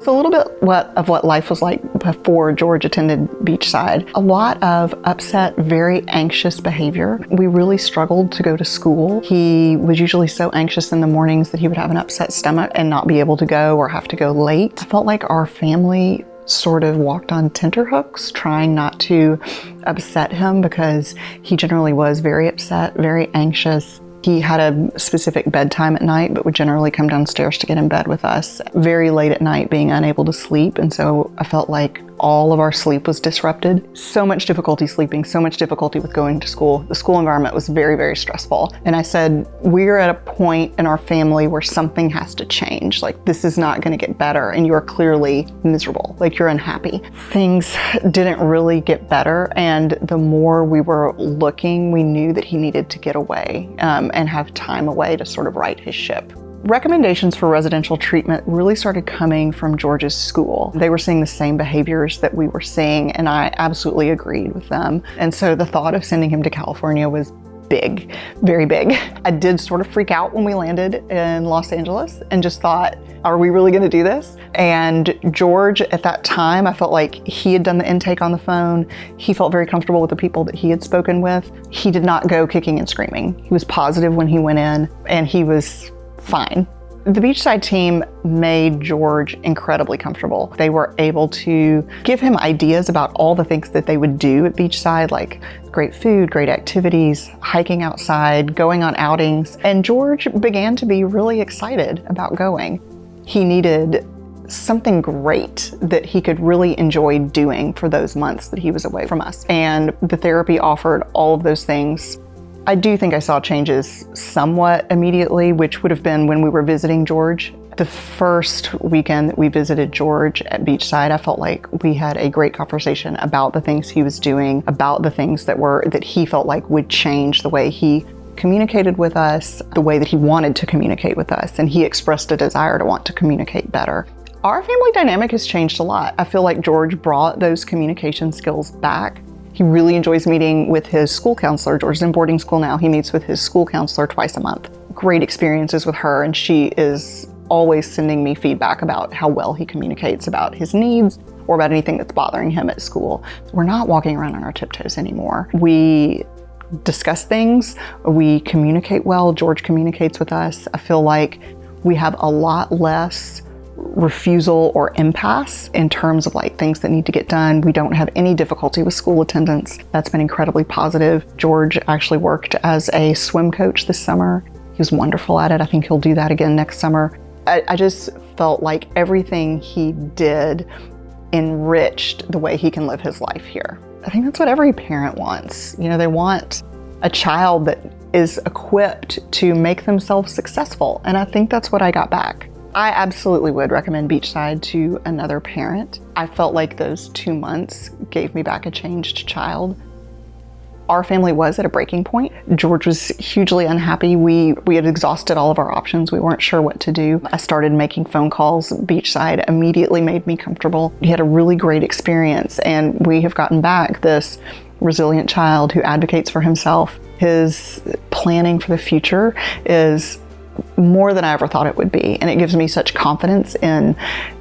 It's a little bit of what life was like before George attended Beachside. A lot of upset, very anxious behavior. We really struggled to go to school. He was usually so anxious in the mornings that he would have an upset stomach and not be able to go or have to go late. I felt like our family sort of walked on tenterhooks, trying not to upset him because he generally was very upset, very anxious. He had a specific bedtime at night, but would generally come downstairs to get in bed with us very late at night, being unable to sleep. And so I felt like all of our sleep was disrupted. So much difficulty sleeping, so much difficulty with going to school. The school environment was very, very stressful. And I said, we're at a point in our family where something has to change. Like, this is not going to get better. And you're clearly miserable. Like, you're unhappy. Things didn't really get better. And the more we were looking, we knew that he needed to get away and have time away to sort of right his ship. Recommendations for residential treatment really started coming from George's school. They were seeing the same behaviors that we were seeing, and I absolutely agreed with them. And so the thought of sending him to California was big, very big. I did sort of freak out when we landed in Los Angeles and just thought, are we really gonna do this? And George, at that time, I felt like he had done the intake on the phone. He felt very comfortable with the people that he had spoken with. He did not go kicking and screaming. He was positive when he went in, and he was fine. The Beachside team made George incredibly comfortable. They were able to give him ideas about all the things that they would do at Beachside, like great food, great activities, hiking outside, going on outings. And George began to be really excited about going. He needed something great that he could really enjoy doing for those months that he was away from us. And the therapy offered all of those things. I do think I saw changes somewhat immediately, which would have been when we were visiting George. The first weekend that we visited George at Beachside, I felt like we had a great conversation about the things he was doing, about the things that he felt like would change the way he communicated with us, the way that he wanted to communicate with us, and he expressed a desire to want to communicate better. Our family dynamic has changed a lot. I feel like George brought those communication skills back. He really enjoys meeting with his school counselor. George is in boarding school now. He meets with his school counselor twice a month. Great experiences with her, and she is always sending me feedback about how well he communicates about his needs or about anything that's bothering him at school. We're not walking around on our tiptoes anymore. We discuss things, we communicate well. George communicates with us. I feel like we have a lot less refusal or impasse in terms of like things that need to get done. We don't have any difficulty with school attendance. That's been incredibly positive. George actually worked as a swim coach this summer. He was wonderful at it. I think he'll do that again next summer. I just felt like everything he did enriched the way he can live his life here. I think that's what every parent wants. You know, they want a child that is equipped to make themselves successful. And I think that's what I got back. I absolutely would recommend Beachside to another parent. I felt like those 2 months gave me back a changed child. Our family was at a breaking point. George was hugely unhappy. We had exhausted all of our options. We weren't sure what to do. I started making phone calls. Beachside immediately made me comfortable. He had a really great experience, and we have gotten back this resilient child who advocates for himself. His planning for the future is more than I ever thought it would be. And it gives me such confidence in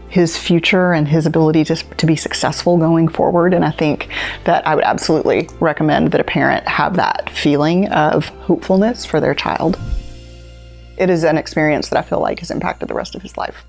his future and his ability to be successful going forward. And I think that I would absolutely recommend that a parent have that feeling of hopefulness for their child. It is an experience that I feel like has impacted the rest of his life.